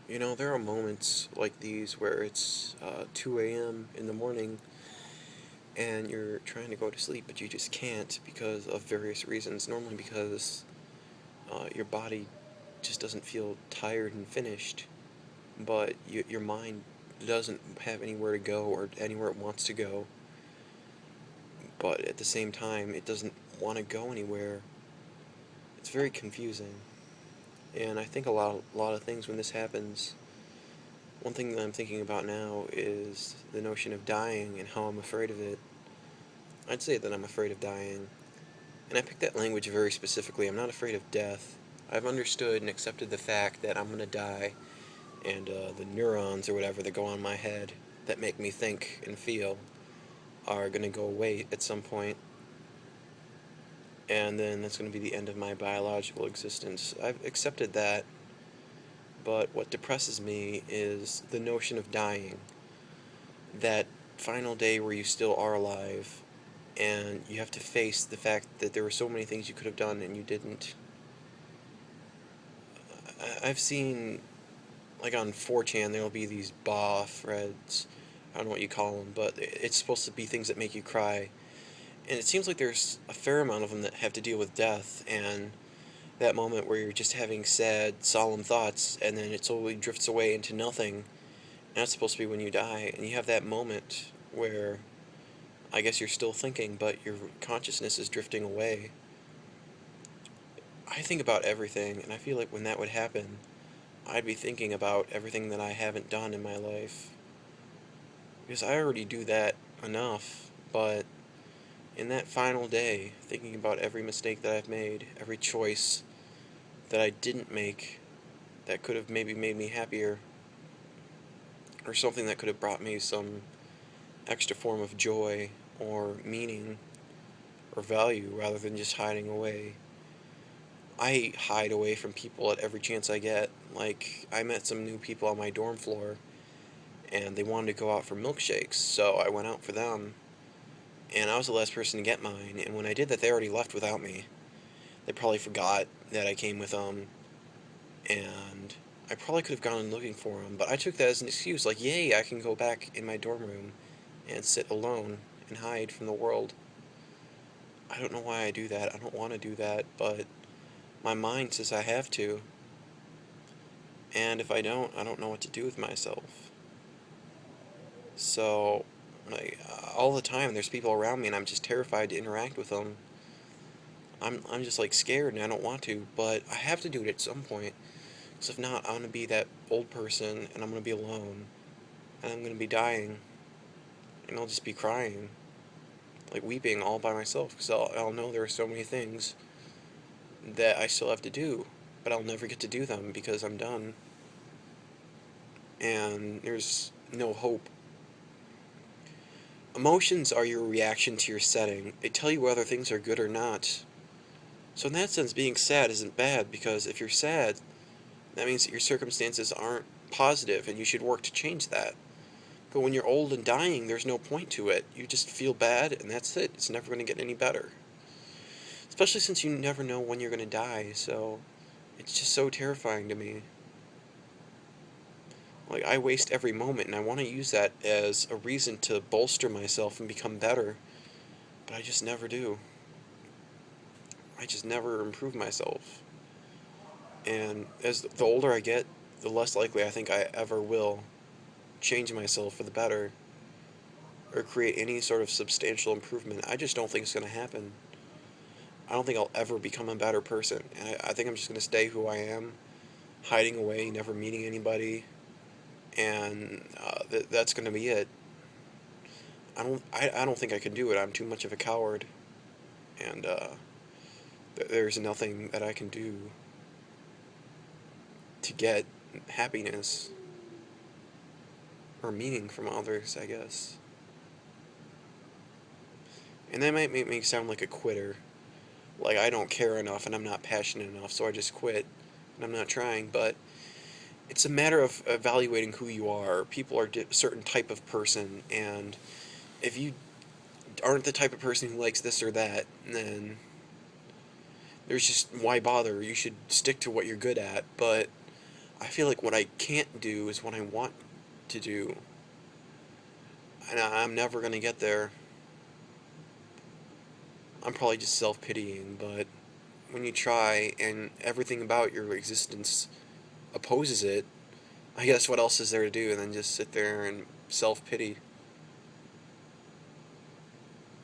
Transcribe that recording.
There are moments like these where it's 2 a.m. in the morning and you're trying to go to sleep, but you just can't because of various reasons. Normally, because your body just doesn't feel tired and finished, but your mind doesn't have anywhere to go or anywhere it wants to go, but at the same time, it doesn't want to go anywhere. It's very confusing. And I think a lot of things when this happens. One thing that I'm thinking about now is the notion of dying and how I'm afraid of it. I'd say that I'm afraid of dying. And I picked that language very specifically. I'm not afraid of death. I've understood and accepted the fact that I'm going to die, and the neurons or whatever that go on my head that make me think and feel are going to go away at some point, and then that's going to be the end of my biological existence. I've accepted that, but what depresses me is the notion of dying. That final day where you still are alive, and you have to face the fact that there were so many things you could have done and you didn't. I've seen, like on 4chan, there'll be these BA threads. I don't know what you call them, but it's supposed to be things that make you cry. And it seems like there's a fair amount of them that have to deal with death and that moment where you're just having sad, solemn thoughts, and then it slowly drifts away into nothing. And that's supposed to be when you die, and you have that moment where I guess you're still thinking, but your consciousness is drifting away. I think about everything, and I feel like when that would happen, I'd be thinking about everything that I haven't done in my life. Because I already do that enough, but in that final day, thinking about every mistake that I've made, every choice that I didn't make that could have maybe made me happier, or something that could have brought me some extra form of joy or meaning or value rather than just hiding away. I hide away from people at every chance I get. Like, I met some new people on my dorm floor, and they wanted to go out for milkshakes, so I went out for them, and I was the last person to get mine, and when I did that, they already left without me. They probably forgot that I came with them, and I probably could have gone looking for them, but I took that as an excuse, like, yay, I can go back in my dorm room and sit alone and hide from the world. I don't know why I do that. I don't want to do that, but my mind says I have to. And if I don't know what to do with myself. So, like, all the time there's people around me and I'm just terrified to interact with them. I'm just like scared and I don't want to, but I have to do it at some point. Because if not, I'm going to be that old person and I'm going to be alone. And I'm going to be dying. And I'll just be crying. Like weeping all by myself. Because I'll know there are so many things that I still have to do. But I'll never get to do them because I'm done. And there's no hope. Emotions are your reaction to your setting. They tell you whether things are good or not. So in that sense, being sad isn't bad, because if you're sad, that means that your circumstances aren't positive and you should work to change that. But when you're old and dying, there's no point to it. You just feel bad and that's it. It's never going to get any better. Especially since you never know when you're going to die, so it's just so terrifying to me. Like, I waste every moment and I want to use that as a reason to bolster myself and become better, but I just never do. I just never improve myself. And as the older I get, the less likely I think I ever will change myself for the better or create any sort of substantial improvement. I just don't think it's going to happen. I don't think I'll ever become a better person. I think I'm just going to stay who I am, hiding away, never meeting anybody, and that's going to be it. I don't think I can do it. I'm too much of a coward, and there's nothing that I can do to get happiness or meaning from others, I guess. And that might make me sound like a quitter. Like I don't care enough and I'm not passionate enough, so I just quit and I'm not trying. But it's a matter of evaluating who you are. People are a certain type of person, and if you aren't the type of person who likes this or that, then there's just why bother? You should stick to what you're good at. But I feel like what I can't do is what I want to do. And I'm never gonna get there. I'm probably just self-pitying, but when you try and everything about your existence opposes it, I guess what else is there to do than just sit there and self-pity?